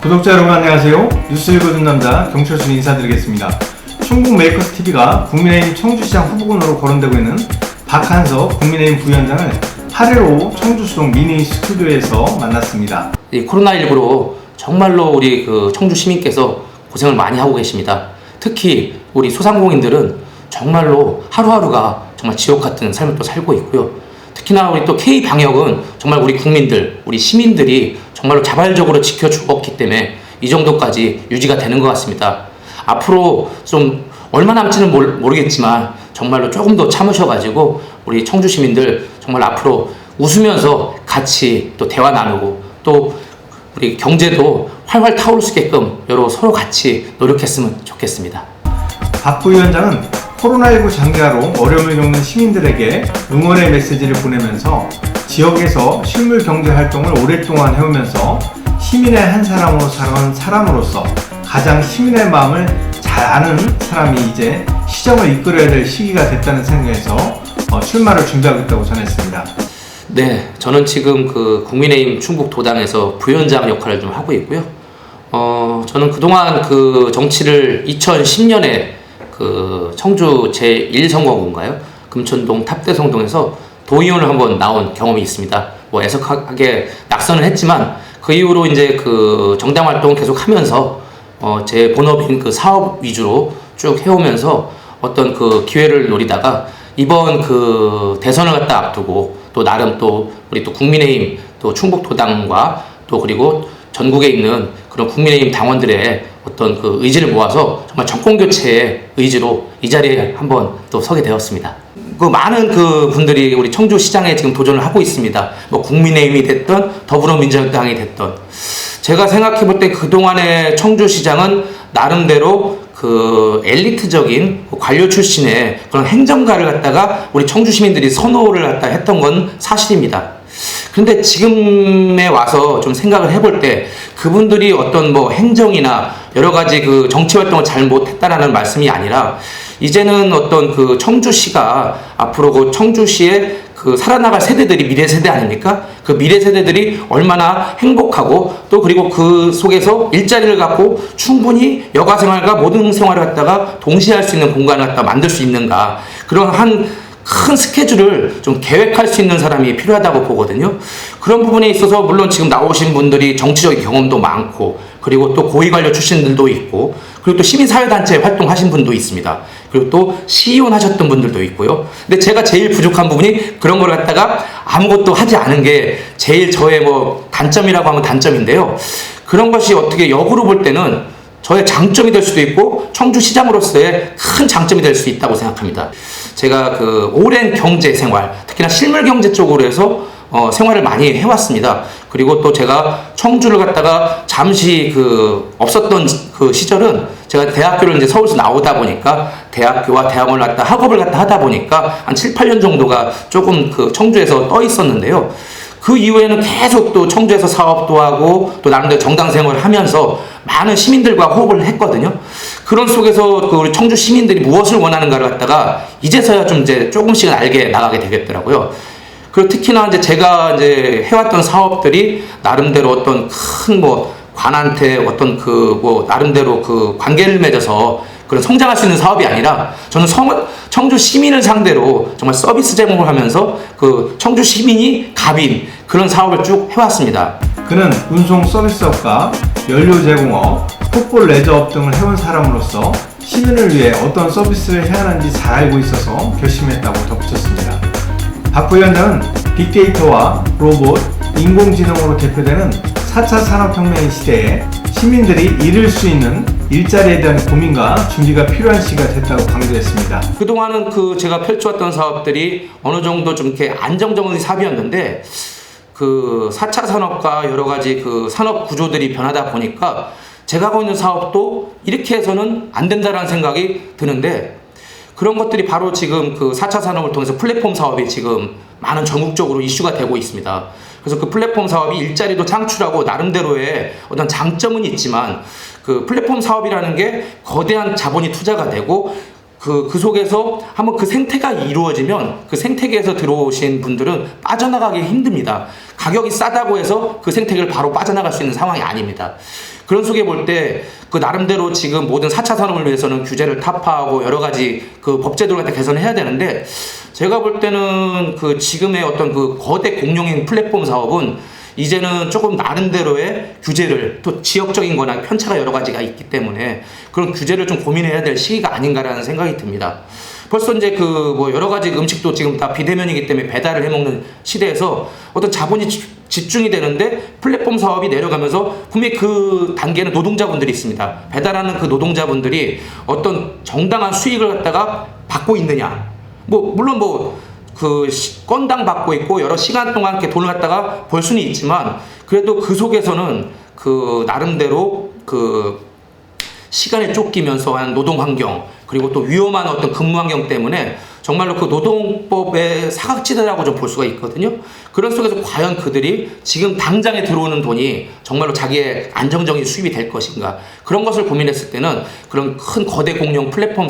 구독자 여러분 안녕하세요. 뉴스 읽어준 남자 경철수 인사드리겠습니다. 충북 메이커스TV가 국민의힘 청주시장 후보군으로 거론되고 있는 박한석 국민의힘 부위원장을 8.15 청주수동 미니 스튜디오에서 만났습니다. 이 코로나19로 정말로 우리 청주 시민께서 고생을 많이 하고 계십니다. 특히 우리 소상공인들은 정말로 하루하루가 정말 지옥 같은 삶을 또 살고 있고요. 특히나 우리 또 K방역은 정말 우리 국민들, 우리 시민들이 정말로 자발적으로 지켜주었기 때문에 이 정도까지 유지가 되는 것 같습니다. 앞으로 좀 얼마 남지는 모르겠지만 정말로 조금 더 참으셔가지고 우리 청주 시민들 정말 앞으로 웃으면서 같이 또 대화 나누고 또 우리 경제도 활활 타오를 수 있게끔 여러 서로 같이 노력했으면 좋겠습니다. 박 부위원장은 코로나19 장기화로 어려움을 겪는 시민들에게 응원의 메시지를 보내면서 지역에서 실물 경제 활동을 오랫동안 해오면서 시민의 한 사람으로 살아온 사람으로서 가장 시민의 마음을 잘 아는 사람이 이제 시정을 이끌어야 될 시기가 됐다는 생각에서 출마를 준비하고 있다고 전했습니다. 네, 저는 지금 국민의힘 충북도당에서 부위원장 역할을 좀 하고 있고요. 저는 그동안 정치를 2010년에 청주 제1선거구인가요? 금천동 탑대성동에서 도의원을 한번 나온 경험이 있습니다. 애석하게 낙선을 했지만 그 이후로 이제 정당 활동 계속 하면서 제 본업인 사업 위주로 쭉 해오면서 어떤 기회를 노리다가 이번 대선을 갖다 앞두고 또 나름 또 우리 또 국민의힘 또 충북도당과 또 그리고 전국에 있는 그런 국민의힘 당원들의 어떤 의지를 모아서 정말 정권교체의 의지로 이 자리에 한번 또 서게 되었습니다. 많은 분들이 우리 청주시장에 지금 도전을 하고 있습니다. 국민의힘이 됐던 더불어민주당이 됐던 제가 생각해 볼 때 그동안의 청주시장은 나름대로 엘리트적인 관료 출신의 그런 행정가를 갖다가 우리 청주 시민들이 선호를 갖다 했던 건 사실입니다. 그런데 지금에 와서 좀 생각을 해볼 때 그분들이 어떤 행정이나 여러 가지 정치 활동을 잘 못했다라는 말씀이 아니라 이제는 어떤 청주시가 앞으로 청주시의 살아나갈 세대들이 미래 세대 아닙니까? 그 미래 세대들이 얼마나 행복하고 또 그리고 그 속에서 일자리를 갖고 충분히 여가 생활과 모든 생활을 갖다가 동시에 할 수 있는 공간을 갖다 만들 수 있는가 그런 큰 스케줄을 좀 계획할 수 있는 사람이 필요하다고 보거든요. 그런 부분에 있어서 물론 지금 나오신 분들이 정치적인 경험도 많고 그리고 또 고위관료 출신들도 있고 그리고 또 시민사회단체 활동하신 분도 있습니다. 그리고 또 시의원 하셨던 분들도 있고요. 근데 제가 제일 부족한 부분이 그런 걸 갖다가 아무것도 하지 않은 게 제일 저의 단점이라고 하면 단점인데요. 그런 것이 어떻게 역으로 볼 때는 저의 장점이 될 수도 있고 청주시장으로서의 큰 장점이 될 수 있다고 생각합니다. 제가 오랜 경제 생활, 특히나 실물 경제 쪽으로 해서 생활을 많이 해왔습니다. 그리고 또 제가 청주를 갔다가 잠시 없었던 시절은 제가 대학교를 이제 서울에서 나오다 보니까 대학교와 대학원을 갖다 학업을 갖다 하다 보니까 한 7, 8년 정도가 조금 청주에서 떠 있었는데요. 그 이후에는 계속 또 청주에서 사업도 하고 또 나름대로 정당 생활을 하면서 많은 시민들과 호흡을 했거든요. 그런 속에서 우리 청주 시민들이 무엇을 원하는가를 갖다가 이제서야 좀 조금씩은 알게 나가게 되겠더라고요. 그리고 특히나 제가 해왔던 사업들이 나름대로 어떤 큰 관한테 어떤 나름대로 관계를 맺어서 그런 성장할 수 있는 사업이 아니라 저는 청주 시민을 상대로 정말 서비스 제공을 하면서 청주 시민이 갑인 그런 사업을 쭉 해왔습니다. 그는 운송 서비스업과 연료 제공업, 풋볼 레저업 등을 해온 사람으로서 시민을 위해 어떤 서비스를 해야 하는지 잘 알고 있어서 결심했다고 덧붙였습니다. 박 부위원장은 빅데이터와 로봇, 인공지능으로 대표되는 4차 산업혁명 시대에 시민들이 이룰 수 있는 일자리에 대한 고민과 준비가 필요한 시기가 됐다고 강조했습니다. 그동안은 제가 펼쳐왔던 사업들이 어느 정도 좀 이렇게 안정적인 사업이었는데 4차 산업과 여러 가지 산업 구조들이 변하다 보니까 제가 하고 있는 사업도 이렇게 해서는 안 된다라는 생각이 드는데 그런 것들이 바로 지금 4차 산업을 통해서 플랫폼 사업이 지금 많은 전국적으로 이슈가 되고 있습니다. 그래서 플랫폼 사업이 일자리도 창출하고 나름대로의 어떤 장점은 있지만 플랫폼 사업이라는 게 거대한 자본이 투자가 되고 그 속에서 한번 그 생태가 이루어지면 그 생태계에서 들어오신 분들은 빠져나가기 힘듭니다. 가격이 싸다고 해서 그 생태계를 바로 빠져나갈 수 있는 상황이 아닙니다. 그런 속에 볼 때 그 나름대로 지금 모든 4차 산업을 위해서는 규제를 타파하고 여러 가지 그 법제도를 갖다 개선해야 되는데, 제가 볼 때는 그 지금의 어떤 그 거대 공룡인 플랫폼 사업은 이제는 조금 나름대로의 규제를, 또 지역적인 거나 편차가 여러 가지가 있기 때문에 그런 규제를 좀 고민해야 될 시기가 아닌가라는 생각이 듭니다. 벌써 이제 그 뭐 여러 가지 음식도 지금 다 비대면이기 때문에 배달을 해먹는 시대에서 어떤 자본이 집중이 되는데 플랫폼 사업이 내려가면서 분명히 그 단계는 노동자분들이 있습니다. 배달하는 그 노동자분들이 어떤 정당한 수익을 갖다가 받고 있느냐. 뭐 물론 그 건당 받고 있고 여러 시간 동안 이렇게 돈을 갖다가 벌 수는 있지만, 그래도 그 속에서는 그 나름대로 그 시간에 쫓기면서 한 노동 환경, 그리고 또 위험한 어떤 근무 환경 때문에 정말로 그 노동법의 사각지대라고 좀 볼 수가 있거든요. 그런 속에서 과연 그들이 지금 당장에 들어오는 돈이 정말로 자기의 안정적인 수입이 될 것인가, 그런 것을 고민했을 때는 그런 큰 거대 공룡 플랫폼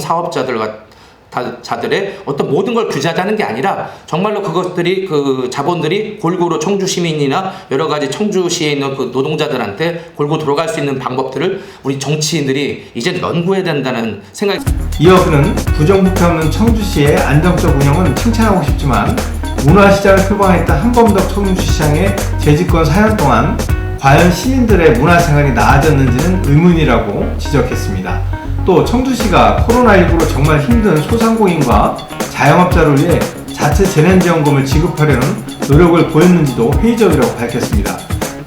자들의 어떤 모든 걸 규제하자는 게 아니라 정말로 그것들이 그 자본들이 골고루 청주 시민이나 여러 가지 청주시에 있는 그 노동자들한테 골고루 들어갈 수 있는 방법들을 우리 정치인들이 이제 연구해야 된다는 생각이. 이어 그는 부정부패 없는 청주시의 안정적 운영은 칭찬하고 싶지만 문화시장을 표방했던 한범덕 청주시장의 재집권 4년 동안 과연 시민들의 문화생활이 나아졌는지는 의문이라고 지적했습니다. 또 청주시가 코로나19로 정말 힘든 소상공인과 자영업자를 위해 자체 재난지원금을 지급하려는 노력을 보였는지도 회의적이라고 밝혔습니다.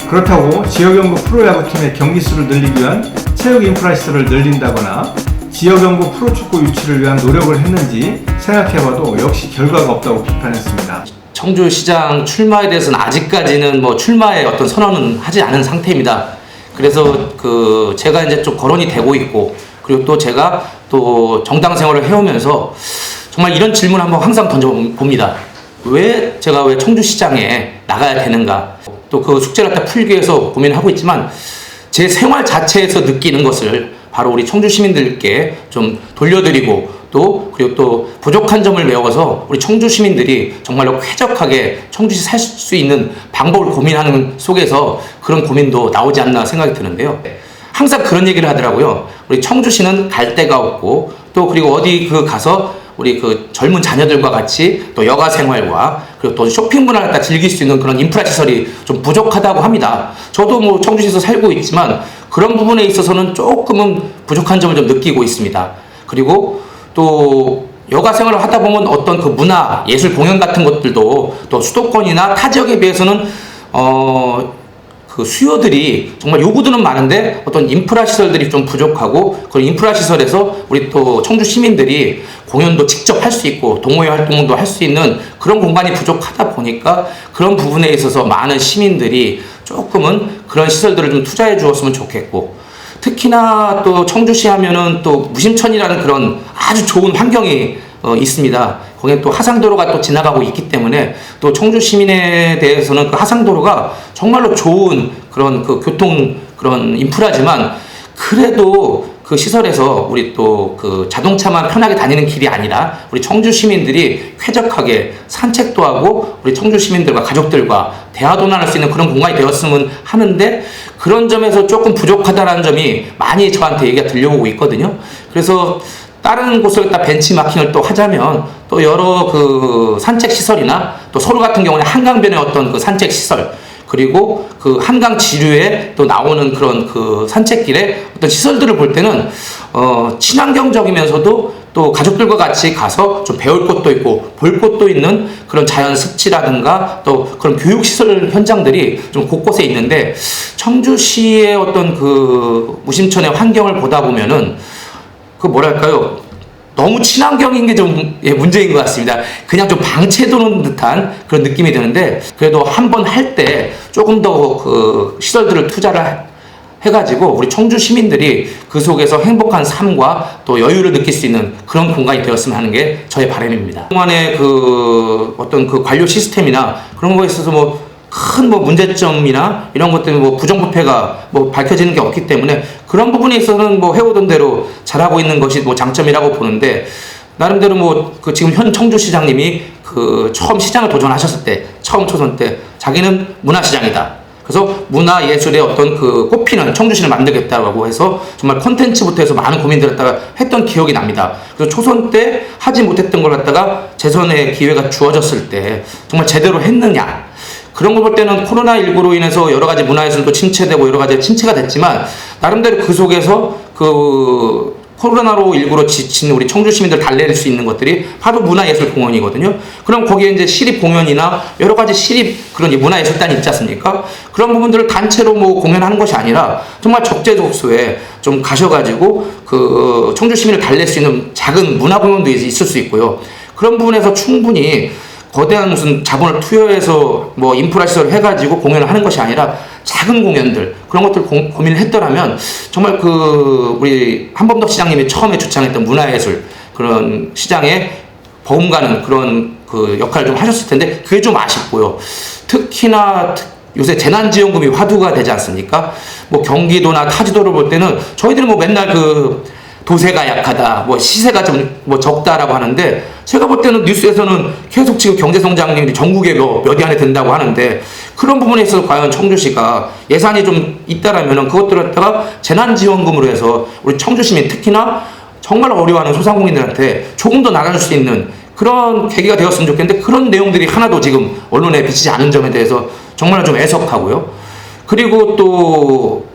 그렇다고 지역연구 프로야구팀의 경기수를 늘리기 위한 체육 인프라 시설을 늘린다거나 지역연구 프로축구 유치를 위한 노력을 했는지 생각해봐도 역시 결과가 없다고 비판했습니다. 청주시장 출마에 대해서는 아직까지는 뭐 출마의 어떤 선언은 하지 않은 상태입니다. 그래서 그 제가 이제 좀 거론이 되고 있고, 그리고 또 제가 또 정당 생활을 해오면서 정말 이런 질문 한번 항상 던져봅니다. 제가 왜 청주시장에 나가야 되는가? 또 그 숙제를 갖다 풀기 위해서 고민을 하고 있지만, 제 생활 자체에서 느끼는 것을 바로 우리 청주 시민들께 좀 돌려드리고, 그리고 또 부족한 점을 메워서 우리 청주 시민들이 정말로 쾌적하게 청주시 살 수 있는 방법을 고민하는 속에서 그런 고민도 나오지 않나 생각이 드는데요. 항상 그런 얘기를 하더라고요. 우리 청주시는 갈 데가 없고, 또 그리고 어디 그 가서 우리 그 젊은 자녀들과 같이 또 여가 생활과 그리고 또 쇼핑 문화를 갖다 즐길 수 있는 그런 인프라 시설이 좀 부족하다고 합니다. 저도 뭐 청주시에서 살고 있지만 그런 부분에 있어서는 조금은 부족한 점을 좀 느끼고 있습니다. 그리고 또 여가 생활을 하다 보면 어떤 그 문화, 예술 공연 같은 것들도 또 수도권이나 타 지역에 비해서는 그 수요들이 정말 요구들은 많은데 어떤 인프라 시설들이 좀 부족하고, 그런 인프라 시설에서 우리 또 청주 시민들이 공연도 직접 할 수 있고 동호회 활동도 할 수 있는 그런 공간이 부족하다 보니까 그런 부분에 있어서 많은 시민들이 조금은 그런 시설들을 좀 투자해 주었으면 좋겠고, 특히나 또 청주시 하면은 또 무심천이라는 그런 아주 좋은 환경이 있습니다. 거기에 또 하상도로가 또 지나가고 있기 때문에 또 청주 시민에 대해서는 그 하상도로가 정말로 좋은 그런 그 교통 그런 인프라지만, 그래도 그 시설에서 우리 또 그 자동차만 편하게 다니는 길이 아니라 우리 청주 시민들이 쾌적하게 산책도 하고 우리 청주 시민들과 가족들과 대화도 나눌 수 있는 그런 공간이 되었으면 하는데, 그런 점에서 조금 부족하다는 점이 많이 저한테 얘기가 들려오고 있거든요. 그래서 다른 곳을 다 벤치마킹을 또 하자면 또 여러 그 산책 시설이나 또 서울 같은 경우는 한강변의 어떤 그 산책 시설, 그리고 그 한강 지류에 또 나오는 그런 그 산책길에 어떤 시설들을 볼 때는 친환경적이면서도 또 가족들과 같이 가서 좀 배울 것도 있고 볼 것도 있는 그런 자연 습지라든가 또 그런 교육시설 현장들이 좀 곳곳에 있는데, 청주시의 어떤 그 무심천의 환경을 보다 보면은 그 뭐랄까요, 너무 친환경인 게 좀 문제인 것 같습니다. 그냥 좀 방치해두는 듯한 그런 느낌이 드는데, 그래도 한번 할 때 조금 더 그 시설들을 투자를 해가지고 우리 청주 시민들이 그 속에서 행복한 삶과 또 여유를 느낄 수 있는 그런 공간이 되었으면 하는 게 저의 바람입니다. 그동안의 그 어떤 그 관료 시스템이나 그런 거에 있어서 큰 문제점이나 이런 것 때문에 부정부패가 밝혀지는 게 없기 때문에 그런 부분에 있어서는 해오던 대로 잘하고 있는 것이 장점이라고 보는데, 나름대로 뭐 그 지금 현 청주시장님이 그 처음 시장을 도전하셨을 때, 처음 초선 때 자기는 문화시장이다. 그래서 문화예술의 어떤 그 꽃피는 청주시를 만들겠다고 해서 정말 콘텐츠부터 해서 많은 고민들을 갖다가 했던 기억이 납니다. 그래서 초선 때 하지 못했던 걸 갖다가 재선의 기회가 주어졌을 때 정말 제대로 했느냐. 그런 걸 볼 때는 코로나19로 인해서 여러 가지 문화예술도 침체되고 여러 가지 침체가 됐지만 나름대로 그 속에서 그 코로나로19로 지친 우리 청주 시민들 달랠 수 있는 것들이 바로 문화예술공원이거든요. 그럼 거기에 이제 시립 공연이나 여러 가지 시립 그런 문화예술단이 있지 않습니까? 그런 부분들을 단체로 뭐 공연하는 것이 아니라 정말 적재적소에 좀 가셔가지고 그 청주 시민을 달랠 수 있는 작은 문화공연도 있을 수 있고요. 그런 부분에서 충분히 거대한 무슨 자본을 투여해서 뭐 인프라 시설을 해가지고 공연을 하는 것이 아니라 작은 공연들 그런 것들 고민을 했더라면 정말 그 우리 한범덕 시장님이 처음에 주창했던 문화예술 그런 시장에 버금가는 그런 그 역할을 좀 하셨을 텐데 그게 좀 아쉽고요. 특히나 요새 재난지원금이 화두가 되지 않습니까? 뭐 경기도나 타지도를 볼 때는 저희들은 뭐 맨날 그 도세가 약하다, 뭐 시세가 좀 뭐 적다라고 하는데 제가 볼 때는 뉴스에서는 계속 지금 경제성장률이 전국에 몇 위 안에 든다고 하는데 그런 부분에 있어서 과연 청주시가 예산이 좀 있다라면은 그것들을 갖다가 재난지원금으로 해서 우리 청주시민 특히나 정말 어려워하는 소상공인들한테 조금 더 나가줄 수 있는 그런 계기가 되었으면 좋겠는데 그런 내용들이 하나도 지금 언론에 비치지 않은 점에 대해서 정말 좀 애석하고요. 그리고 또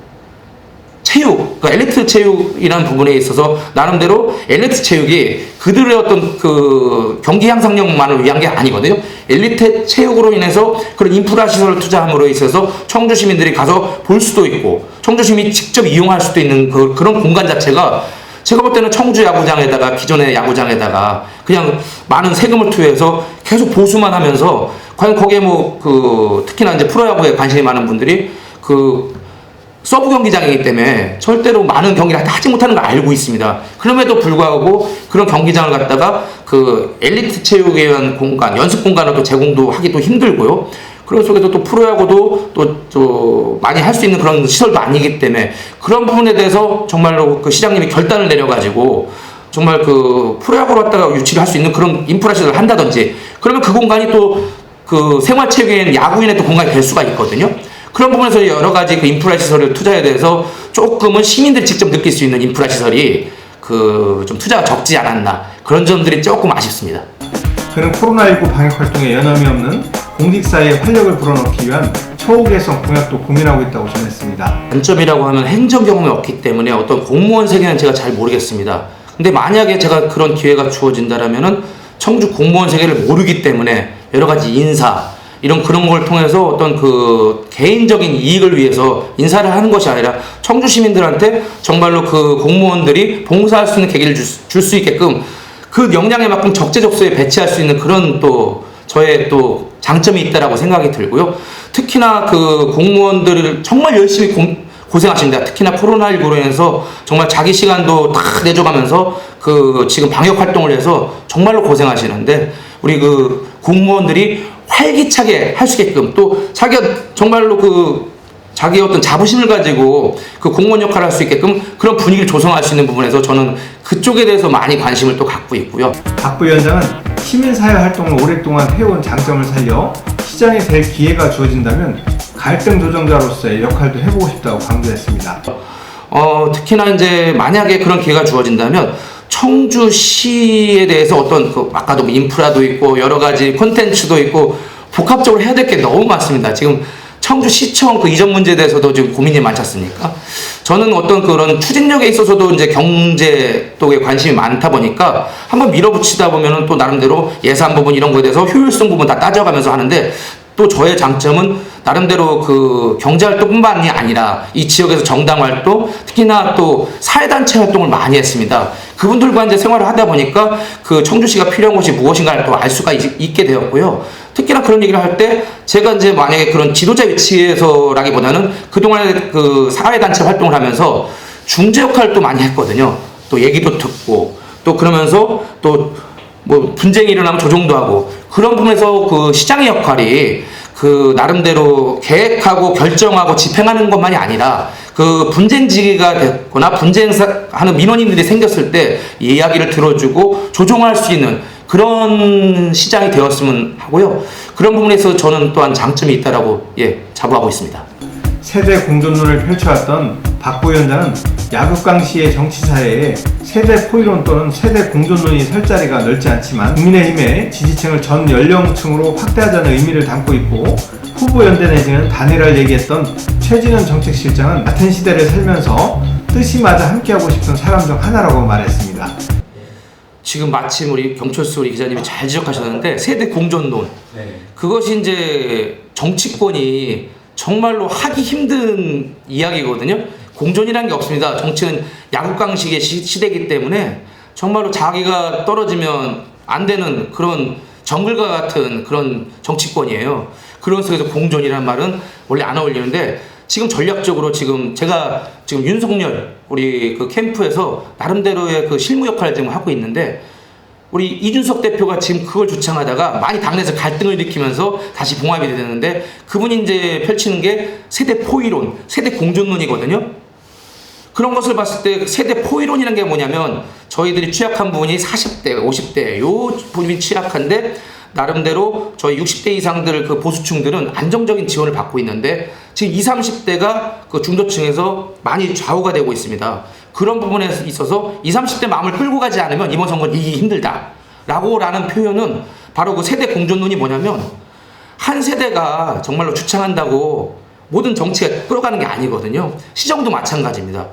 체육, 그러니까 엘리트 체육이라는 부분에 있어서 나름대로 엘리트 체육이 그들의 어떤 그 경기 향상력만을 위한 게 아니거든요. 엘리트 체육으로 인해서 그런 인프라 시설을 투자함으로 있어서 청주 시민들이 가서 볼 수도 있고 청주 시민이 직접 이용할 수도 있는 그런 공간 자체가 제가 볼 때는 청주 야구장에다가 기존의 야구장에다가 그냥 많은 세금을 투여해서 계속 보수만 하면서 과연 거기에 뭐 그 특히나 이제 프로야구에 관심이 많은 분들이 그 서브 경기장이기 때문에 절대로 많은 경기를 하지 못하는 걸 알고 있습니다. 그럼에도 불구하고 그런 경기장을 갖다가 그 엘리트 체육에 의한 공간, 연습 공간을 또 제공도 하기도 힘들고요. 그런 속에서 또 프로야구도 또 많이 할 수 있는 그런 시설도 아니기 때문에 그런 부분에 대해서 정말로 그 시장님이 결단을 내려가지고 정말 그 프로야구를 갖다가 유치를 할 수 있는 그런 인프라 시설을 한다든지 그러면 그 공간이 또 그 생활체육인 야구인의 또 공간이 될 수가 있거든요. 그런 부분에서 여러 가지 그 인프라 시설을 투자에 대해서 조금은 시민들이 직접 느낄 수 있는 인프라 시설이 그 좀 투자가 적지 않았나 그런 점들이 조금 아쉽습니다. 그는 코로나19 방역 활동에 여념이 없는 공직사회의 활력을 불어넣기 위한 처우 개선 공약도 고민하고 있다고 전했습니다. 단점이라고 하면 행정 경험이 없기 때문에 어떤 공무원 세계는 제가 잘 모르겠습니다. 근데 만약에 제가 그런 기회가 주어진다라면은 청주 공무원 세계를 모르기 때문에 여러 가지 인사 이런 그런 걸 통해서 어떤 그 개인적인 이익을 위해서 인사를 하는 것이 아니라 청주 시민들한테 정말로 그 공무원들이 봉사할 수 있는 계기를 줄 수 있게끔 그 역량에 맞게 적재적소에 배치할 수 있는 그런 또 저의 또 장점이 있다라고 생각이 들고요. 특히나 그 공무원들을 정말 열심히 고생하십니다. 특히나 코로나19로 인해서 정말 자기 시간도 다 내줘가면서 그 지금 방역 활동을 해서 정말로 고생하시는데 우리 그 공무원들이 활기차게 할 수 있게끔 또 자기가 정말로 그 자기의 어떤 자부심을 가지고 그 공무원 역할을 할 수 있게끔 그런 분위기를 조성할 수 있는 부분에서 저는 그쪽에 대해서 많이 관심을 또 갖고 있고요. 박 부위원장은 시민사회 활동을 오랫동안 해온 장점을 살려 시장이 될 기회가 주어진다면 갈등 조정자로서의 역할도 해보고 싶다고 강조했습니다. 특히나 이제 만약에 그런 기회가 주어진다면 청주시에 대해서 어떤 그 아까도 인프라도 있고 여러 가지 콘텐츠도 있고 복합적으로 해야 될 게 너무 많습니다. 지금 청주시청 그 이전 문제에 대해서도 지금 고민이 많지 않습니까? 저는 어떤 그런 추진력에 있어서도 이제 경제 쪽에 관심이 많다 보니까 한번 밀어붙이다 보면은 또 나름대로 예산 부분 이런 거에 대해서 효율성 부분 다 따져가면서 하는데 또 저의 장점은 나름대로 그 경제활동뿐만이 아니라 이 지역에서 정당활동 특히나 또 사회단체 활동을 많이 했습니다. 그분들과 이제 생활을 하다 보니까 그 청주시가 필요한 것이 무엇인가를 또 알 수가 있게 되었고요. 특히나 그런 얘기를 할 때 제가 이제 만약에 그런 지도자 위치에서라기보다는 그동안에 그 사회단체 활동을 하면서 중재 역할을 또 많이 했거든요. 또 얘기도 듣고 또 그러면서 또 뭐 분쟁이 일어나면 조정도 하고 그런 부분에서 그 시장의 역할이 그 나름대로 계획하고 결정하고 집행하는 것만이 아니라 그 분쟁지기가 됐거나 분쟁하는 민원인들이 생겼을 때 이야기를 들어주고 조정할 수 있는 그런 시장이 되었으면 하고요. 그런 부분에서 저는 또한 장점이 있다라고 자부하고 있습니다. 세대 공존론을 펼쳐왔던 박 부위원장은 야국강시의 정치사회에 세대 포이론 또는 세대 공존론이 설 자리가 넓지 않지만 국민의힘의 지지층을 전 연령층으로 확대하자는 의미를 담고 있고, 후보 연대 내지는 단일화를 얘기했던 최진원 정책실장은 같은 시대를 살면서 뜻이 맞아 함께하고 싶은 사람 중 하나라고 말했습니다. 지금 마침 우리 경철수 우리 기자님이 잘 지적하셨는데, 세대 공존론, 그것이 이제 정치권이 정말로 하기 힘든 이야기거든요. 공존이라는 게 없습니다. 정치는 야국강식의 시대이기 때문에 정말로 자기가 떨어지면 안 되는 그런 정글과 같은 그런 정치권이에요. 그런 속에서 공존이라는 말은 원래 안 어울리는데, 지금 전략적으로 제가 지금 윤석열 우리 그 캠프에서 나름대로의 그 실무 역할을 지금 하고 있는데, 우리 이준석 대표가 지금 그걸 주창하다가 많이 당내에서 갈등을 일으키면서 다시 봉합이 되는데, 그분이 이제 펼치는 게 세대 포이론, 세대 공존론이거든요. 그런 것을 봤을 때 세대 포이론이라는 게 뭐냐면, 저희들이 취약한 부분이 40대, 50대 요 부분이 취약한데, 나름대로 저희 60대 이상들 그 보수층들은 안정적인 지원을 받고 있는데, 지금 20, 30대가 그 중도층에서 많이 좌우가 되고 있습니다. 그런 부분에 있어서 20, 30대 마음을 끌고 가지 않으면 이번 선거는 이기기 힘들다 라는 표현은 바로 그 세대 공존론이 뭐냐면, 한 세대가 정말로 주창한다고 모든 정치가 끌어가는 게 아니거든요. 시정도 마찬가지입니다.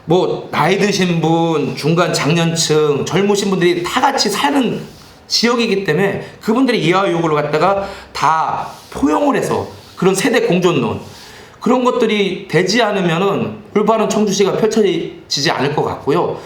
뭐 나이 드신 분, 중간 장년층, 젊으신 분들이 다 같이 사는 지역이기 때문에 그분들의 이해와 요구를 갖다가 다 포용을 해서 그런 세대 공존론, 그런 것들이 되지 않으면은 올바른 청주시가 펼쳐지지 않을 것 같고요.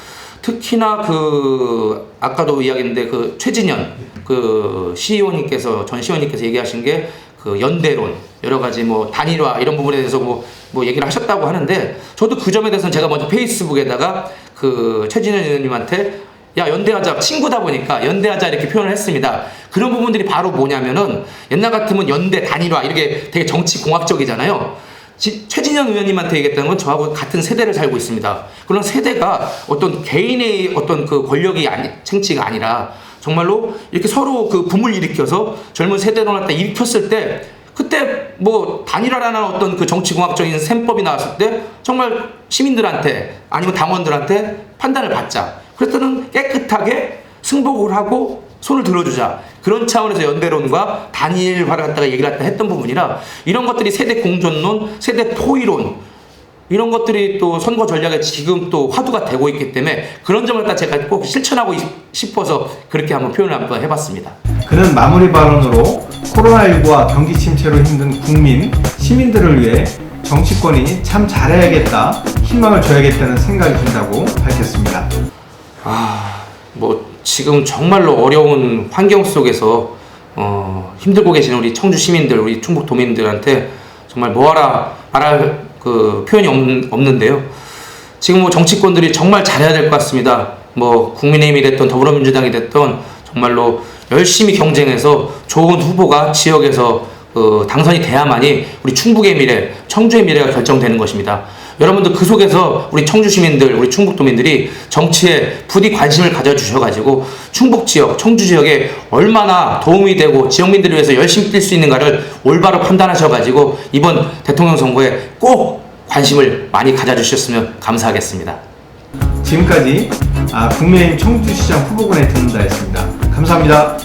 특히나 그 아까도 이야기했는데 그 최진현 그 CEO님께서 전 CEO님께서 얘기하신 게 그 연대론, 여러 가지 뭐 단일화 이런 부분에 대해서 뭐 얘기를 하셨다고 하는데, 저도 그 점에 대해서는 제가 먼저 페이스북에다가 그 최진현 의원님한테 야 연대하자, 친구다 보니까 연대하자 이렇게 표현을 했습니다. 그런 부분들이 바로 뭐냐면은, 옛날 같으면 연대 단일화 이렇게 되게 정치 공학적이잖아요. 최진현 의원님한테 얘기했다는 건 저하고 같은 세대를 살고 있습니다. 그런 세대가 어떤 개인의 어떤 그 권력이 챙치가 아니라 정말로 이렇게 서로 그 붐을 일으켜서 젊은 세대로 갖다 일으켰을 때, 그때 뭐 단일화라는 어떤 그 정치공학적인 셈법이 나왔을 때 정말 시민들한테 아니면 당원들한테 판단을 받자. 그랬더니 깨끗하게 승복을 하고 손을 들어주자. 그런 차원에서 연대론과 단일화를 갖다가 얘기를 갖다 했던 부분이라, 이런 것들이 세대 공존론, 세대 포이론, 이런 것들이 또 선거 전략에 지금 또 화두가 되고 있기 때문에 그런 점을 갖다 제가 꼭 실천하고 싶어서 그렇게 한번 표현을 한번 해봤습니다. 그는 마무리 발언으로 코로나19와 경기 침체로 힘든 국민, 시민들을 위해 정치권이 참 잘해야겠다, 희망을 줘야겠다는 생각이 든다고 밝혔습니다. 뭐 지금 정말로 어려운 환경 속에서 힘들고 계시는 우리 청주 시민들, 우리 충북 도민들한테 정말 뭐하라 말할 그 표현이 없는데요. 지금 뭐 정치권들이 정말 잘해야 될 것 같습니다. 뭐 국민의힘이 됐던 더불어민주당이 됐던 정말로 열심히 경쟁해서 좋은 후보가 지역에서 당선이 돼야만이 우리 충북의 미래, 청주의 미래가 결정되는 것입니다. 여러분들 그 속에서 우리 청주 시민들, 우리 충북도민들이 정치에 부디 관심을 가져주셔가지고 충북 지역, 청주 지역에 얼마나 도움이 되고 지역민들을 위해서 열심히 뛸 수 있는가를 올바로 판단하셔가지고 이번 대통령 선거에 꼭 관심을 많이 가져주셨으면 감사하겠습니다. 지금까지 국민의힘 청주시장 후보군의 듣는다였습니다. 감사합니다.